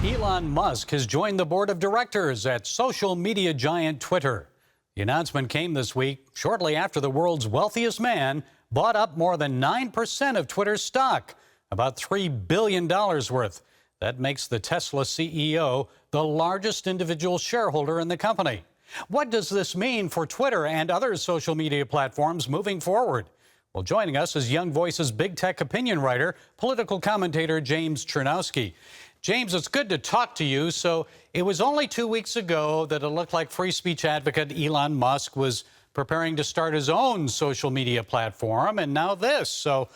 Elon Musk has joined the board of directors at social media giant Twitter. The announcement came this week shortly after the world's wealthiest man bought up more than 9% of Twitter's stock, about $3 billion worth. That makes the Tesla CEO the largest individual shareholder in the company. What does this mean for Twitter and other social media platforms moving forward? Well, joining us is Young Voice's big tech opinion writer, political commentator James Chernowski. James, it's good to talk to you. So it was only 2 weeks ago that it looked like free speech advocate Elon Musk was preparing to start his own social media platform, and now this. So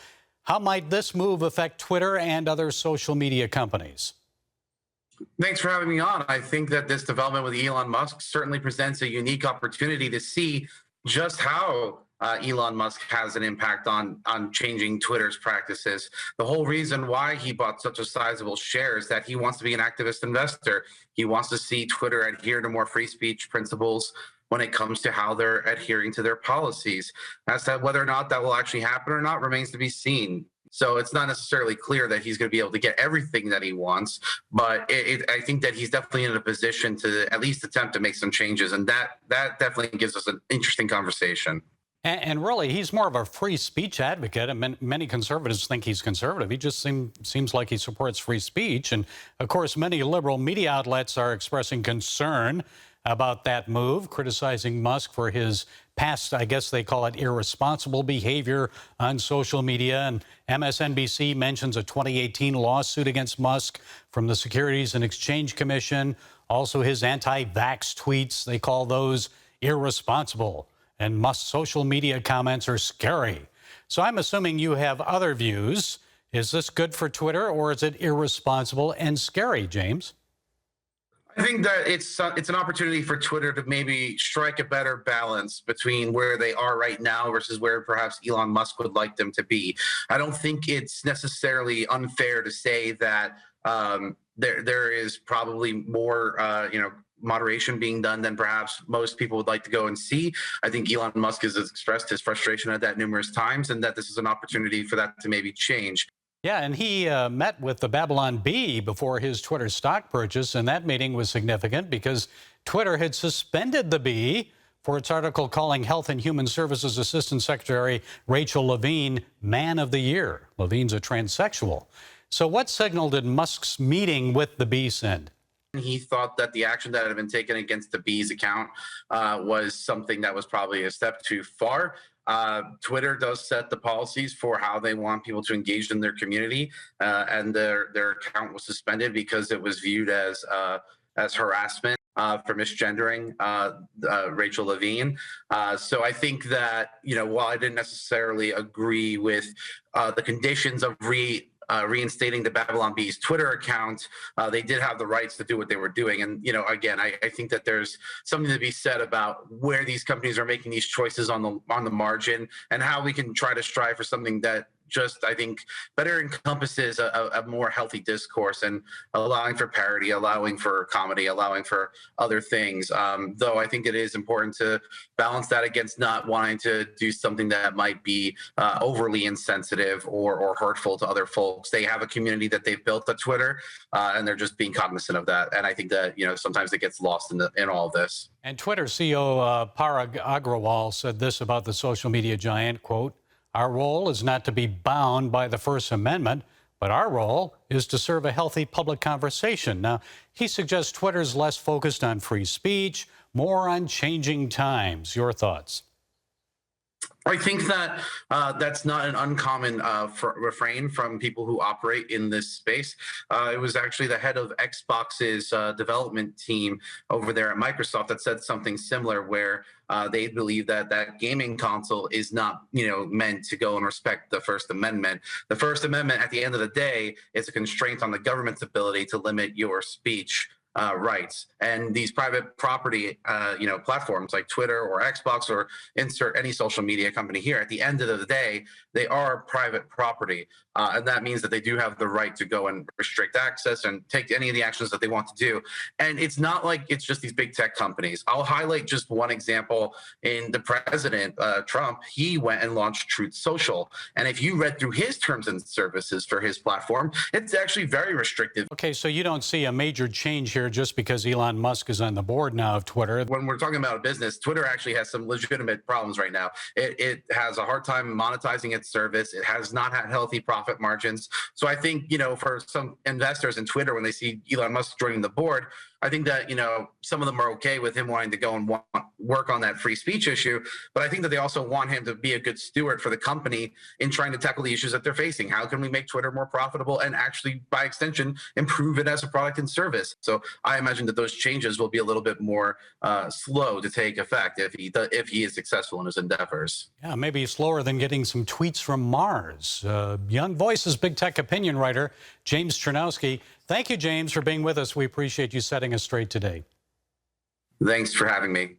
how might this move affect Twitter and other social media companies? Thanks for having me on. I think that this development with Elon Musk certainly presents a unique opportunity to see just how Elon Musk has an impact on changing Twitter's practices. The whole reason why he bought such a sizable share is that he wants to be an activist investor. He wants to see Twitter adhere to more free speech principles when it comes to how they're adhering to their policies. As to whether or not that will actually happen or not remains to be seen. So it's not necessarily clear that he's going to be able to get everything that he wants, but I think that he's definitely in a position to at least attempt to make some changes, and that definitely gives us an interesting conversation. And really, he's more of a free speech advocate, and many conservatives think he's conservative. He just seems like he supports free speech. And, of course, many liberal media outlets are expressing concern about that move, criticizing Musk for his past, I guess they call it, irresponsible behavior on social media. And MSNBC mentions a 2018 lawsuit against Musk from the Securities and Exchange Commission. Also, his anti-vax tweets, they call those irresponsible. And Musk's social media comments are scary. So I'm assuming you have other views. Is this good for Twitter, or is it irresponsible and scary, James? I think that it's an opportunity for Twitter to maybe strike a better balance between where they are right now versus where perhaps Elon Musk would like them to be. I don't think it's necessarily unfair to say that there is probably more moderation being done than perhaps most people would like to go and see. I think Elon Musk has expressed his frustration at that numerous times, and that this is an opportunity for that to maybe change. Yeah, and he met with the Babylon Bee before his Twitter stock purchase, and that meeting was significant because Twitter had suspended the Bee for its article calling Health and Human Services Assistant Secretary Rachel Levine Man of the Year. Levine's a transsexual. So what signal did Musk's meeting with the Bee send? He thought that the action that had been taken against the Bee's account was something that was probably a step too far. Twitter does set the policies for how they want people to engage in their community, and their account was suspended because it was viewed as harassment for misgendering Rachel Levine. So I think that, while I didn't necessarily agree with the conditions of reinstating the Babylon Bee's Twitter account, they did have the rights to do what they were doing. And, again, I think that there's something to be said about where these companies are making these choices on the margin, and how we can try to strive for something that just, I think, better encompasses a more healthy discourse, and allowing for parody, allowing for comedy, allowing for other things. Though I think it is important to balance that against not wanting to do something that might be overly insensitive or hurtful to other folks. They have a community that they've built at Twitter, and they're just being cognizant of that. And I think that, sometimes it gets lost in all of this. And Twitter CEO Parag Agrawal said this about the social media giant, quote, "Our role is not to be bound by the First Amendment, but our role is to serve a healthy public conversation." Now, he suggests Twitter's less focused on free speech, more on changing times. Your thoughts? I think that that's not an uncommon refrain from people who operate in this space. It was actually the head of Xbox's development team over there at Microsoft that said something similar, where they believe that gaming console is not, meant to go and respect the First Amendment. The First Amendment, at the end of the day, is a constraint on the government's ability to limit your speech. rights. And these private property, platforms like Twitter or Xbox or insert any social media company here, at the end of the day, they are private property. And that means that they do have the right to go and restrict access and take any of the actions that they want to do. And it's not like it's just these big tech companies. I'll highlight just one example. In the president, Trump, he went and launched Truth Social. And if you read through his terms and services for his platform, it's actually very restrictive. Okay, so you don't see a major change here just because Elon Musk is on the board now of Twitter. When we're talking about a business, Twitter actually has some legitimate problems right now. It has a hard time monetizing its service. It has not had healthy profit margins. So I think, for some investors in Twitter, when they see Elon Musk joining the board, I think that, some of them are okay with him wanting to go and work on that free speech issue. But I think that they also want him to be a good steward for the company in trying to tackle the issues that they're facing. How can we make Twitter more profitable and actually, by extension, improve it as a product and service? So I imagine that those changes will be a little bit more slow to take effect if he is successful in his endeavors. Yeah, maybe slower than getting some tweets from Mars. Young Voices big tech opinion writer James Chernowski. Thank you, James, for being with us. We appreciate you setting us straight today. Thanks for having me.